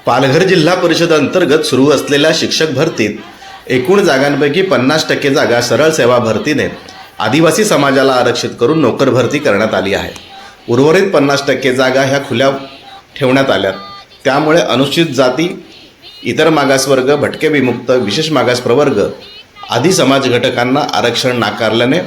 पालघर जिल्हा परिषद अंतर्गत सुरू असलेल्या शिक्षक भरतीत एकूण जागांपैकी 50% जागा सरळ सेवा भरतीने आदिवासी समाजाला आरक्षित करून नोकर भरती करण्यात आली आहे। उर्वरित 50% जागा ह्या खुल्या ठेवण्यात आल्या। त्यामुळे अनुसूचित जाती, इतर मागासवर्ग, भटके विमुक्त, विशेष मागास प्रवर्ग आदी समाज घटकांना आरक्षण नाकारल्याने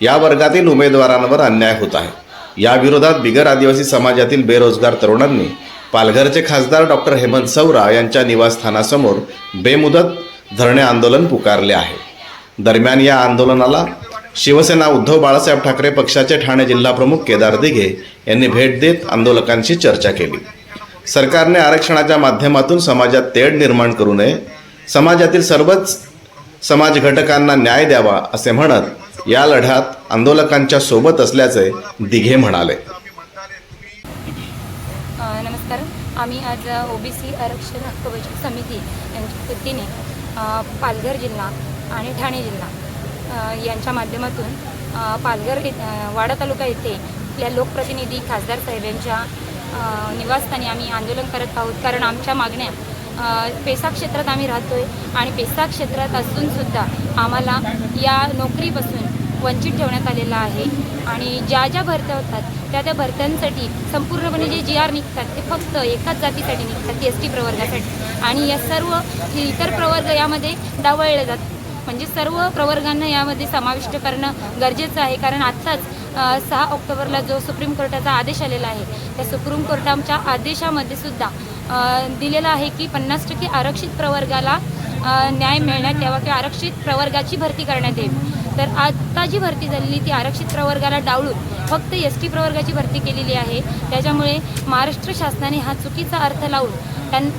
या वर्गातील उमेदवारांवर अन्याय होत आहे। या विरोधात बिगर आदिवासी समाजातील बेरोजगार तरुणांनी पालघरचे खासदार डॉक्टर हेमंत सौरा यांच्या निवासस्थानासमोर बेमुदत धरणे आंदोलन पुकारले आहे। दरम्यान या आंदोलनाला शिवसेना उद्धव बाळासाहेब ठाकरे पक्षाचे ठाणे जिल्हा प्रमुख केदार दिघे यांनी भेट देत आंदोलकांशी चर्चा केली। सरकारने आरक्षणाच्या माध्यमातून समाजात तेढ निर्माण करू नये, समाजातील सर्वच समाज घटकांना न्याय द्यावा असे म्हणत या लढ्यात आंदोलकांच्या सोबत असल्याचे दिघे म्हणाले। नमस्कार, आम्ही आज ओबीसी आरक्षण हक्क बचत समिती यांच्या वतीने पालघर जिल्हा आणि ठाणे जिल्हा यांच्या माध्यमातून पालघर वाडा तालुका येथे आपल्या लोकप्रतिनिधी खासदार साहेब यांच्या निवासस्थानी आम्ही आंदोलन करत आहोत। कारण आमच्या मागण्या पेसा क्षेत्रात आम्ही राहतोय आणि पेसा क्षेत्रात असूनसुद्धा आम्हाला या नोकरीपासून वंचित ठेवण्यात आलेला आहे आणि ज्या ज्या भरत्या होतात त्या भरत्यांसाठी संपूर्णपणे जे GR निघतात ते फक्त एकाच जातीसाठी निघतात, ST प्रवर्गासाठी, आणि या सर्व इतर प्रवर्ग यामध्ये डावळले जातात। म्हणजे सर्व प्रवर्गांना यामध्ये समाविष्ट करणं गरजेचं आहे। कारण आत्ताच 6 ऑक्टोबरला जो सुप्रीम कोर्टाचा आदेश आलेला आहे त्या सुप्रीम कोर्टाच्या आदेशामध्ये सुद्धा दिलेलं आहे की 50% आरक्षित प्रवर्गाला न्याय मिळण्यात यावा किंवा आरक्षित प्रवर्गाची भरती करण्यात यावी। तर आता जी भरती झालेली ती आरक्षित प्रवर्गाला डावलून फक्त ST प्रवर्गाची भरती केलेली आहे। त्याच्यामुळे महाराष्ट्र शासनाने हा चुकीचा अर्थ लावून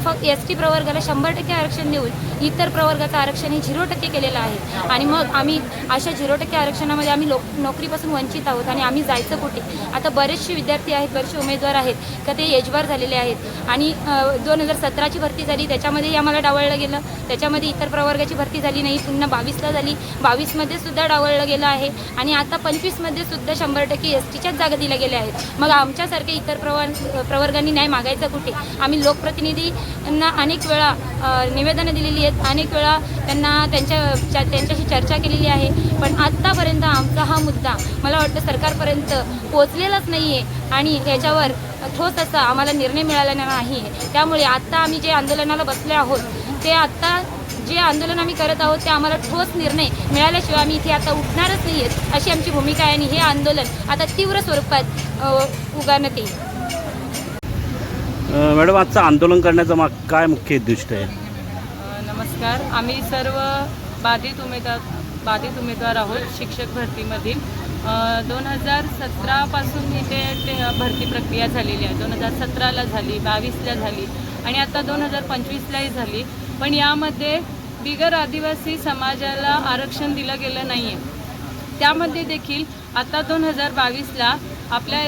फक्त ST प्रवर्गाला 100% आरक्षण देऊन इतर प्रवर्गाचं आरक्षण हे 0% केलेलं आहे। आणि मग आम्ही अशा 0% आरक्षणामध्ये आम्ही नोकरीपासून वंचित आहोत आणि आम्ही जायचं कुठे? आता बरेचसे विद्यार्थी आहेत, बरेचसे उमेदवार आहेत का ते एजबार झालेले आहेत आणि 2017ची भरती झाली त्याच्यामध्येही आम्हाला डावळलं गेलं, त्याच्यामध्ये इतर प्रवर्गाची भरती झाली नाही, पुन्हा 22ला झाली, 22मध्ये सुद्धा डावळलं गेलं आहे आणि आता 25मध्ये सुद्धा 100% STच्याच जागा दिल्या गेल्या आहेत। मग आमच्यासारखे इतर प्रवर्गांनी न्याय मागायचा कुठे? आम्ही लोकप्रतिनिधींना अनेक वेळा निवेदनं दिलेली आहेत, अनेक वेळा त्यांना त्यांच्याशी चर्चा केलेली आहे, पण आत्तापर्यंत आमचा हा मुद्दा मला वाटतं सरकारपर्यंत पोचलेलाच नाही आहे आणि याच्यावर ठोस असा आम्हाला निर्णय मिळाला नाही आहे। त्यामुळे आत्ता आम्ही जे आंदोलनाला बसले आहोत ते आत्ता जे आंदोलन आम्ही करत आहोत ते आम्हाला ठोस निर्णय मिळाल्याशिवाय आम्ही इथे आता उठणारच नाही आहेत अशी आमची भूमिका आहे आणि हे आंदोलन आता तीव्र स्वरूपात उगारण्यात येईल। मॅडम, आजचं आंदोलन करण्याचा काय मुख्य उद्दिष्ट आहे? नमस्कार, आम्ही सर्व बाधित उमेदवार आहोत शिक्षक भरतीमधील। 2017पासून इथे भरती प्रक्रिया झालेली आहे। 2017ला झाली, 22ला झाली आणि आता 2025लाही झाली, पण यामध्ये बिगर आदिवासी समाजाला आरक्षण दिलं गेलं नाही आहे। त्यामध्ये देखील आता 2022ला आपल्या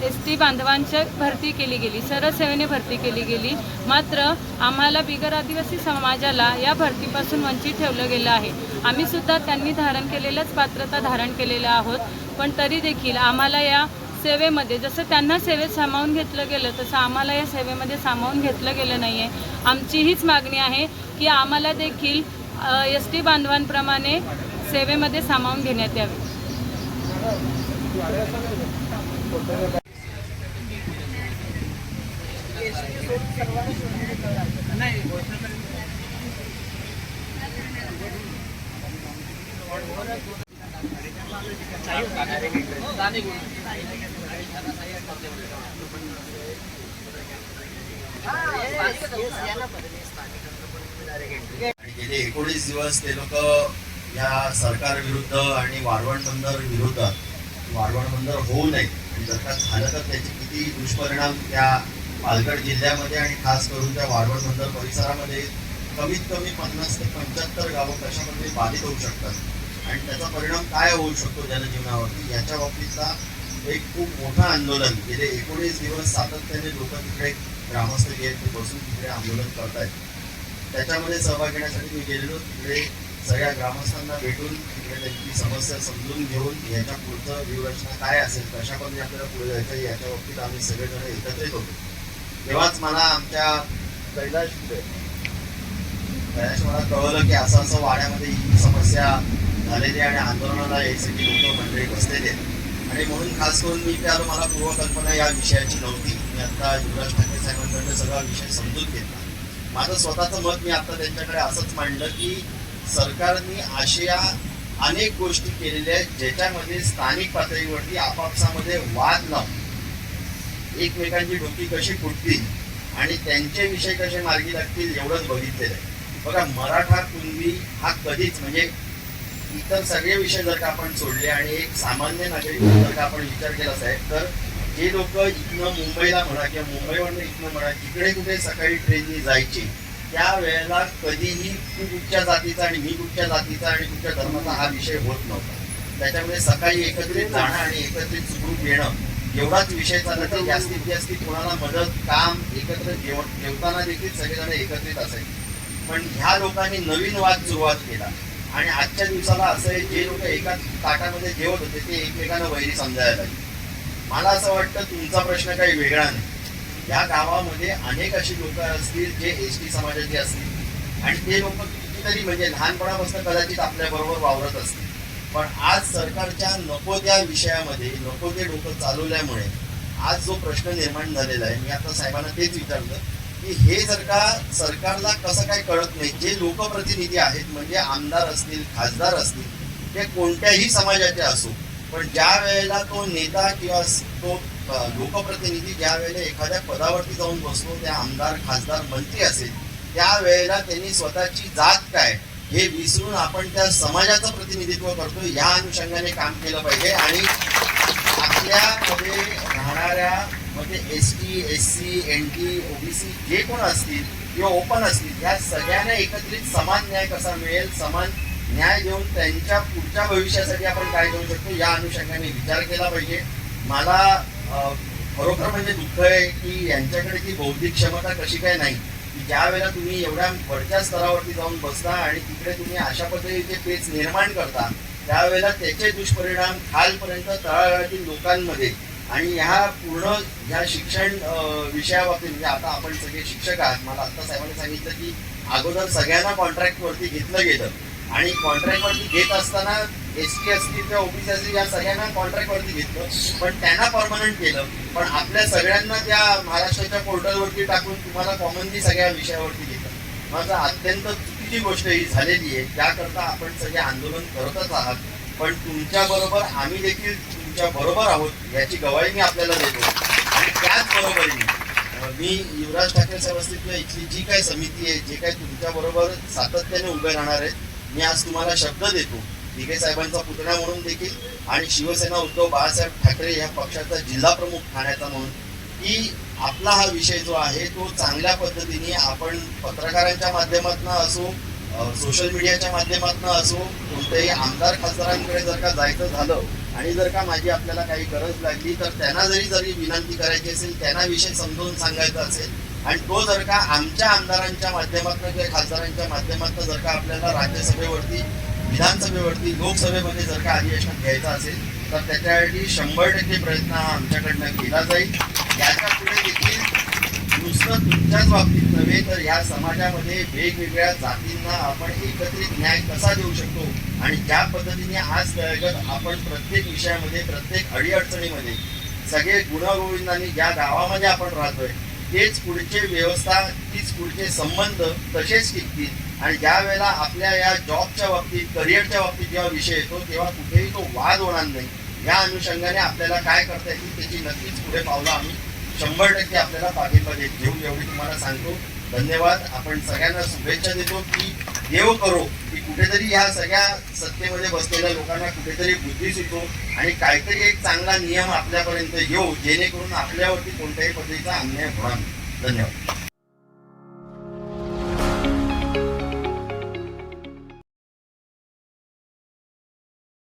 ST बांधवांची भरती केली गेली, सरळ सेवेने भरती केली गेली, मात्र आम्हाला बिगर आदिवासी समाजाला या भरतीपासून वंचित ठेवलं गेलं आहे। आम्ही सुद्धा त्यांनी धारण केलेलंच पात्रता धारण केलेलं आहोत, पण तरी देखील आम्हाला या सेवेमध्ये जसं त्यांना सेवेत सामावून घेतलं गेलं तसं आम्हाला या सेवेमध्ये सामावून घेतलं गेलं नाही आहे। आमची हीच मागणी आहे की आम्हाला देखील ST बांधवांप्रमाणे सेवेमध्ये सामावून घेण्यात यावे। गेले 19 दिवस ते लोक या सरकार विरुद्ध आणि वाढवण बंदर विरोधात वाढवण बंदर होऊ नये आणि जर का झालं तर त्याचे किती दुष्परिणाम त्या पालघर जिल्ह्यामध्ये आणि खास करून त्या वाढवण बंदर परिसरामध्ये कमीत कमी 50 ते 75 गावं कशामध्ये बाधित होऊ शकतात आणि त्याचा परिणाम काय होऊ शकतो जनजीवनावरती याच्या बाबतीतला एक खूप मोठं आंदोलन गेले 19 दिवस सातत्याने लोक तिकडे ग्रामस्थ घेत बसून तिकडे आंदोलन करतायत। त्याच्यामध्ये सहभाग घेण्यासाठी मी गेलेलो, तिकडे सगळ्या ग्रामस्थांना भेटून तिकडे त्यांची समस्या समजून घेऊन याच्या पुढचं व्यूहरचना काय असेल, कशा पद्धतीने आपल्याला पुढे जायचं याच्या बाबतीत आम्ही सगळेजण एकत्रित होतो। तेव्हाच मला आमच्या कैलाश मला कळवलं की असं असं वाड्यामध्ये ही समस्या झालेली आहे आणि आंदोलनाला यासाठी लोक मंडळी बसलेले आहेत आणि म्हणून खास करून मी इथे आलो. मला पूर्वकल्पना या विषयाची नव्हती. मी आता युवराज ठाकरे साहेबांकडनं सगळा विषय समजून घेतला. माझं स्वतःचं मत मी आता त्यांच्याकडे असंच मांडलं की सरकारने अशा अनेक गोष्टी केलेल्या आहेत ज्याच्यामध्ये स्थानिक पातळीवरती आपापसामध्ये वाद लावून एकमेकांची डोकी कशी फुटतील आणि त्यांचे विषय कसे मार्गी लागतील एवढंच बघितलेलं आहे. बघा, मराठा कुणबी हा कधीच म्हणजे इतर सगळे विषय जर का आपण सोडले आणि एक सामान्य नागरिक जर का आपण विचार केला साहेब, तर जे लोक इथनं मुंबईला म्हणा किंवा मुंबईवरून इथनं म्हणा जिकडे कुठे सकाळी ट्रेननी जायचे त्यावेळेला कधीही तू कुठच्या जातीचा आणि मी कुठच्या जातीचा आणि कुठच्या धर्माचा हा विषय होत नव्हता. त्याच्यामुळे सकाळी एकत्रित जाणं आणि एकत्रित सुखरूप येणं एवढाच विषय चालला की जास्तीत जास्त कोणाला मदत काम एकत्र जेवताना देखील सगळेजण एकत्रित असायचे. पण ह्या लोकांनी नवीन वाद सुरुवात केला आणि आजच्या दिवसाला असं आहे जे लोक एका ताटामध्ये जेवत होते ते एकमेकांना वैरी समजायला लागले. मला असं वाटतं तुमचा प्रश्न काही वेगळा नाही. या गावामध्ये अनेक अशी लोक असतील जे एसटी समाजाची असतील आणि ते लोक कितीतरी म्हणजे लहानपणापासून कदाचित आपल्याबरोबर वावरत असतील. पण आज सरकारच्या नको त्या विषयामध्ये नको ते डोकं चालवल्यामुळे आज जो प्रश्न निर्माण झालेला आहे, मी आता साहेबांना तेच विचारलं की हे जर का सरकारला कसं काय कळत नाही. जे लोकप्रतिनिधी आहेत म्हणजे आमदार असतील खासदार असतील ते कोणत्याही समाजाचे असो, पण ज्या वेळेला तो नेता किंवा तो लोकप्रतिनिधी ज्या वेळेला एखाद्या पदावरती जाऊन बसतो, त्या आमदार खासदार मंत्री असेल त्यावेळेला त्यांनी स्वतःची जात काय हे विसरून आपण त्या समाजाचं प्रतिनिधित्व करतो या अनुषंगाने काम केलं पाहिजे. आणि आपल्यामध्ये राहणाऱ्या मध्ये ST SC NT OBC जे कोण असतील किंवा ओपन असतील या सगळ्यांना एकत्रित समान न्याय कसा मिळेल, समान न्याय देऊन त्यांच्या पुढच्या भविष्यासाठी आपण काय करू शकतो या अनुषंगाने विचार केला पाहिजे. मला खरोखर म्हणजे दुःख आहे की यांच्याकडे ती बौद्धिक क्षमता कशी काय नाही की ज्या वेळेला तुम्ही एवढ्या वरच्या स्तरावरती जाऊन बसता आणि तिकडे तुम्ही अशा पद्धतीचे पेच निर्माण करता त्यावेळेला त्याचे दुष्परिणाम खालपर्यंत तळागाळातील लोकांमध्ये आणि ह्या पूर्ण ह्या शिक्षण विषयाबाबतीत म्हणजे आता आपण सगळे शिक्षक आहात. मला आत्ता साहेबांनी सांगितलं की अगोदर सगळ्यांना कॉन्ट्रॅक्टवरती घेतलं गेलं आणि कॉन्ट्रॅक्टवरती घेत असताना ST असतील किंवा OBC असतील या सगळ्यांना कॉन्ट्रॅक्टवरती घेतलं पण त्यांना परमनंट केलं. पण आपल्या सगळ्यांना त्या महाराष्ट्राच्या पोर्टलवरती टाकून तुम्हाला कॉमनली सगळ्या विषयावरती घेतलं. माझा अत्यंत चुकीची गोष्ट ही झालेली आहे. त्याकरता आपण सगळे आंदोलन करतच आहात, पण तुमच्याबरोबर आम्ही देखील तुमच्या बरोबर आहोत याची गवाही मी आपल्याला देतो. आणि त्याचबरोबरीने मी युवराज ठाकरे साहेब असतील किंवा इथली जी काही समिती आहे जे काही तुमच्याबरोबर सातत्याने उभे राहणार आहेत, मी आज तुम्हाला शब्द देतो दिघे साहेबांचा पुतण्या म्हणून देखील आणि शिवसेना उद्धव बाळासाहेब ठाकरे या पक्षाचा जिल्हा प्रमुख ठाण्याचा म्हणून की आपला हा विषय जो आहे तो चांगल्या पद्धतीने आपण पत्रकारांच्या माध्यमातून असो सोशल मीडियाच्या माध्यमातून असो कोणत्याही आमदार खासदारांकडे जर का जायचं झालं आणि जर का माझी आपल्याला काही गरज लागली तर त्यांना जरी विनंती करायची असेल त्यांना विषय समजावून सांगायचा असेल आणि तो जर का आमच्या आमदारांच्या माध्यमातून किंवा खासदारांच्या माध्यमातून जर का आपल्याला राज्यसभेवरती विधानसभेवरती लोकसभेमध्ये जर का अधिवेशन घ्यायचं असेल तर त्याच्यासाठी 100% प्रयत्न हा आमच्याकडनं केला जाईल. याच्या पुढे देखील नुसतं तुमच्याच बाबतीत नव्हे तर या समाजामध्ये वेगवेगळ्या जातींना आपण एकत्रित न्याय कसा देऊ शकतो आणि ज्या पद्धतीने आज आपण प्रत्येक विषयामध्ये प्रत्येक अडीअडचणीमध्ये सगळे गुण्यागोविंदांनी ज्या गावामध्ये आपण राहतोय तेच पुढचे व्यवस्था तीच पुढचे संबंध तसेच टिकतील. आणि ज्या वेळेला आपल्या या जॉबच्या बाबतीत करिअरच्या बाबतीत जेव्हा विषय येतो तेव्हा कुठेही तो वाद होणार नाही. या अनुषंगाने आपल्याला काय करता येतील त्याची नक्कीच पुढे पावलं आम्ही 100% आपल्याला पाठिंबा देऊ एवढी तुम्हाला सांगतो. धन्यवाद. आपण सगळ्यांना शुभेच्छा देतो की देव करो की कुठेतरी ह्या सगळ्या सत्तेमध्ये बसलेल्या लोकांना कुठेतरी बुद्धी सुचो आणि काहीतरी एक चांगला नियम आपल्यापर्यंत येऊ जेणेकरून आपल्यावरती कोणत्याही पद्धतीचा अन्याय होणार नाही. धन्यवाद.